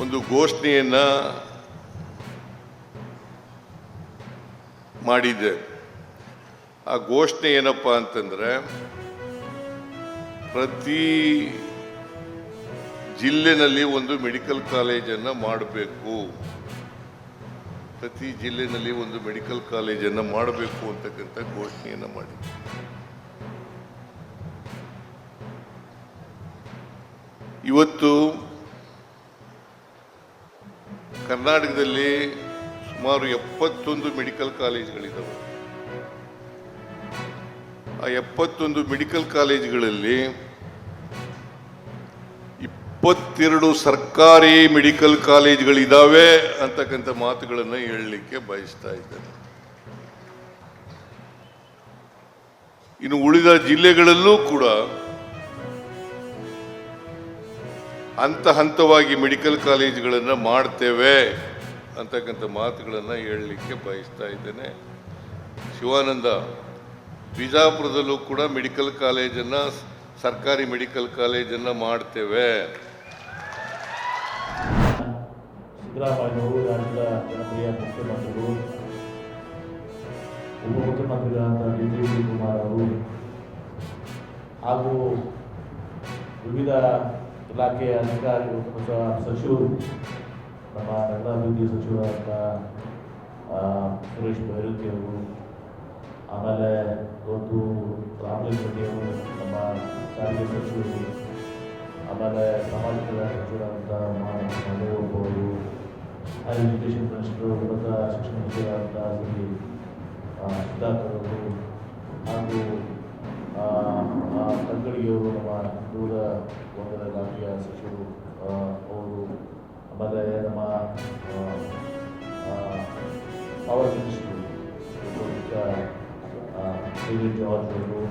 ಒಂದು ಘೋಷಣೆಯನ್ನ ಮಾಡಿದೆ. ಆ ಘೋಷಣೆ ಏನಪ್ಪಾ ಅಂತಂದ್ರೆ, ಪ್ರತಿ ಜಿಲ್ಲೆನಲ್ಲಿ ಒಂದು ಮೆಡಿಕಲ್ ಕಾಲೇಜನ್ನು ಮಾಡಬೇಕು, ಪ್ರತಿ ಜಿಲ್ಲೆನಲ್ಲಿ ಒಂದು ಮೆಡಿಕಲ್ ಕಾಲೇಜನ್ನು ಮಾಡಬೇಕು ಅಂತಕ್ಕಂಥ ಘೋಷಣೆಯನ್ನು ಮಾಡಿ. ಇವತ್ತು ಕರ್ನಾಟಕದಲ್ಲಿ ಸುಮಾರು 71 ಮೆಡಿಕಲ್ ಕಾಲೇಜುಗಳಿದ್ದಾವೆ. ಆ 71 ಮೆಡಿಕಲ್ ಕಾಲೇಜುಗಳಲ್ಲಿ 22 ಸರ್ಕಾರಿ ಮೆಡಿಕಲ್ ಕಾಲೇಜುಗಳಿದ್ದಾವೆ ಅಂತಕ್ಕಂಥ ಮಾತುಗಳನ್ನು ಹೇಳಲಿಕ್ಕೆ ಬಯಸ್ತಾ ಇದ್ದೇನೆ. ಇನ್ನು ಉಳಿದ ಜಿಲ್ಲೆಗಳಲ್ಲೂ ಕೂಡ ಹಂತ ಹಂತವಾಗಿ ಮೆಡಿಕಲ್ ಕಾಲೇಜುಗಳನ್ನು ಮಾಡ್ತೇವೆ ಅಂತಕ್ಕಂಥ ಮಾತುಗಳನ್ನು ಹೇಳಲಿಕ್ಕೆ ಬಯಸ್ತಾ ಇದ್ದೇನೆ. ಶಿವಾನಂದ, ಬಿಜಾಪುರದಲ್ಲೂ ಕೂಡ ಮೆಡಿಕಲ್ ಕಾಲೇಜನ್ನು, ಸರ್ಕಾರಿ ಮೆಡಿಕಲ್ ಕಾಲೇಜನ್ನು ಮಾಡ್ತೇವೆ. ಸಿದ್ದರಾಮಯ್ಯನವರು ರಾಜ್ಯದ ಜನಪ್ರಿಯ ಮುಖ್ಯಮಂತ್ರಿಗಳು, ಉಪಮುಖ್ಯಮಂತ್ರಿಗಳಾದ ಡಿ.ಕೆ ಶಿವಕುಮಾರ್ ಅವರು ಹಾಗೂ ವಿವಿಧ ಇಲಾಖೆಯ ಅಧಿಕಾರಿಗಳು, ಸಚಿವರು, ನಮ್ಮ ನಗರಾಭಿವೃದ್ಧಿ ಸಚಿವರಾದ ಸುರೇಶ್ ಬೈರತಿ ಅವರು, ಆಮೇಲೆ ಇವತ್ತು ರಾಮಲಿಂಗರೆಡ್ಡಿಯವರು, ನಮ್ಮ ಸಾರಿಗೆ ಸಚಿವರು, ಆಮೇಲೆ ಸಾಮಾಜಿಕ ಸಚಿವರಾದಂಥ ಮಹದೇವಪ್ಪ ಅವರು, ಹೈಯರ್ ಎಜುಕೇಷನ್ ಮಿನಿಸ್ಟರ್, ಉನ್ನತ ಶಿಕ್ಷಣ ಸಚಿವರಾದಂಥ ಶ್ರೀ ಸುಧಾಕರ್ ಅವರು, ಹಾಗೂ ಕಗ್ಗಡಿಯವರು, ನಮ್ಮ ದೂರ ಒಂದರ ಇಲಾಖೆಯ ಸಚಿವರು ಅವರು, ಆಮೇಲೆ ನಮ್ಮ ಪವರ್ ಮಿನಿಸ್ಟರ್ ಜಾರ್ಜ್ ಅವರು